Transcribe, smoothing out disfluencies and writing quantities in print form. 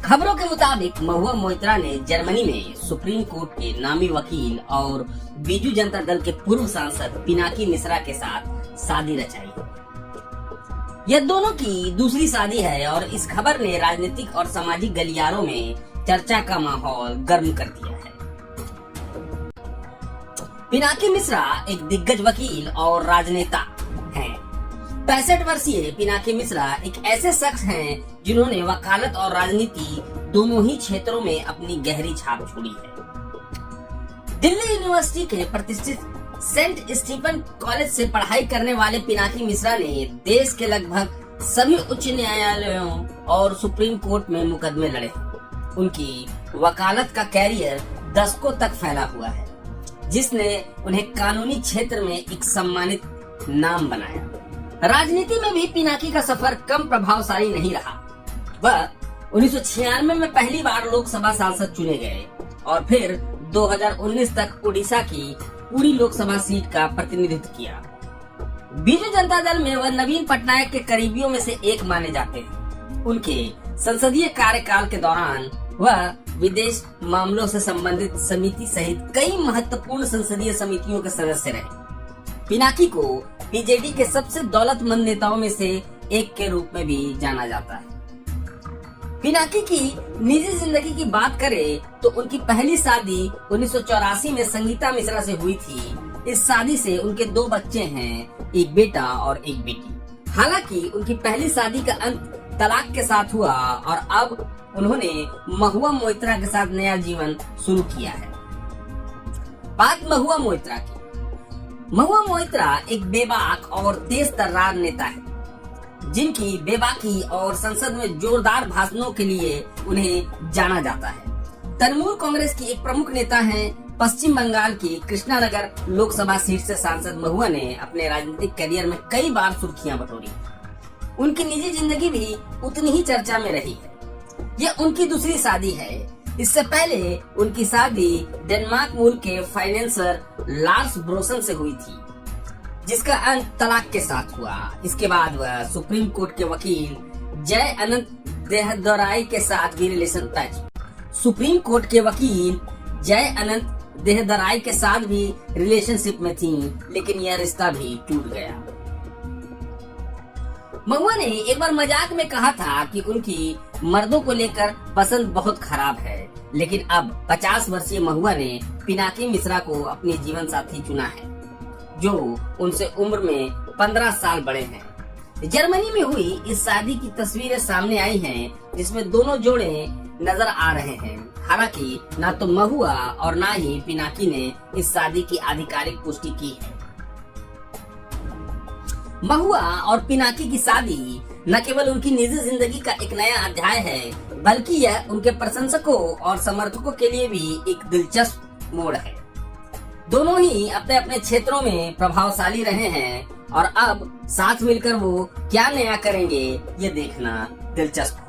खबरों के मुताबिक महुआ मोइत्रा ने जर्मनी में सुप्रीम कोर्ट के नामी वकील और बीजू जनता दल के पूर्व सांसद पिनाकी मिश्रा के साथ शादी रचाई। यह दोनों की दूसरी शादी है और इस खबर ने राजनीतिक और सामाजिक गलियारों में चर्चा का माहौल गर्म कर दिया है। पिनाकी मिश्रा एक दिग्गज वकील और राजनेता हैं। 65 वर्षीय पिनाकी मिश्रा एक ऐसे शख्स हैं जिन्होंने वकालत और राजनीति दोनों ही क्षेत्रों में अपनी गहरी छाप छोड़ी है। दिल्ली यूनिवर्सिटी के प्रतिष्ठित सेंट स्टीफन कॉलेज से पढ़ाई करने वाले पिनाकी मिश्रा ने देश के लगभग सभी उच्च न्यायालयों और सुप्रीम कोर्ट में मुकदमे लड़े। उनकी वकालत का कैरियर दशकों तक फैला हुआ है, जिसने उन्हें कानूनी क्षेत्र में एक सम्मानित नाम बनाया। राजनीति में भी पिनाकी का सफर कम प्रभावशाली नहीं रहा। वह 1996 में पहली बार लोकसभा सांसद चुने गए और फिर 2019 तक उड़ीसा की पूरी लोकसभा सीट का प्रतिनिधित्व किया। बीजू जनता दल में वह नवीन पटनायक के करीबियों में से एक माने जाते हैं। उनके संसदीय कार्यकाल के दौरान वह विदेश मामलों से संबंधित समिति सहित कई महत्वपूर्ण संसदीय समितियों के सदस्य रहे। पिनाकी को बीजेडी के सबसे दौलतमंद नेताओं में से एक के रूप में भी जाना जाता है। पिनाकी की निजी जिंदगी की बात करें तो उनकी पहली शादी 1984 में संगीता मिश्रा से हुई थी। इस शादी से उनके 2 बच्चे हैं, एक बेटा और एक बेटी। हालांकि उनकी पहली शादी का अंत तलाक के साथ हुआ और अब उन्होंने महुआ मोइत्रा के साथ नया जीवन शुरू किया है। बात महुआ मोइत्रा की। महुआ मोइत्रा एक बेबाक और तेज तर्रार नेता है, जिनकी बेबाकी और संसद में जोरदार भाषणों के लिए उन्हें जाना जाता है। तृणमूल कांग्रेस की एक प्रमुख नेता हैं। पश्चिम बंगाल की कृष्णानगर लोकसभा सीट से सांसद महुआ ने अपने राजनीतिक करियर में कई बार सुर्खियां बटोरी। उनकी निजी जिंदगी भी उतनी ही चर्चा में रही है। यह उनकी दूसरी शादी है। इससे पहले उनकी शादी डेनमार्क मूल के फाइनेंसर लार्स ब्रोसन से हुई थी, जिसका अंत तलाक के साथ हुआ। इसके बाद वह सुप्रीम कोर्ट के वकील जय अनंत देहदराई के साथ भी रिलेशन तय। सुप्रीम कोर्ट के वकील जय अनंत देहदराई के साथ भी रिलेशनशिप में थी, लेकिन यह रिश्ता भी टूट गया। महुआ ने एक बार मजाक में कहा था कि उनकी मर्दों को लेकर पसंद बहुत खराब है, लेकिन अब 50 वर्षीय महुआ ने पिनाकी मिश्रा को अपनी जीवन साथी चुना है, जो उनसे उम्र में 15 साल बड़े हैं। जर्मनी में हुई इस शादी की तस्वीरें सामने आई हैं, जिसमें दोनों जोड़े नजर आ रहे हैं। हालांकि न तो महुआ और न ही पिनाकी ने इस शादी की आधिकारिक पुष्टि की है। महुआ और पिनाकी की शादी न केवल उनकी निजी जिंदगी का एक नया अध्याय है, बल्कि यह उनके प्रशंसकों और समर्थकों के लिए भी एक दिलचस्प मोड़ है। दोनों ही अपने अपने क्षेत्रों में प्रभावशाली रहे हैं और अब साथ मिलकर वो क्या नया करेंगे, ये देखना दिलचस्प है।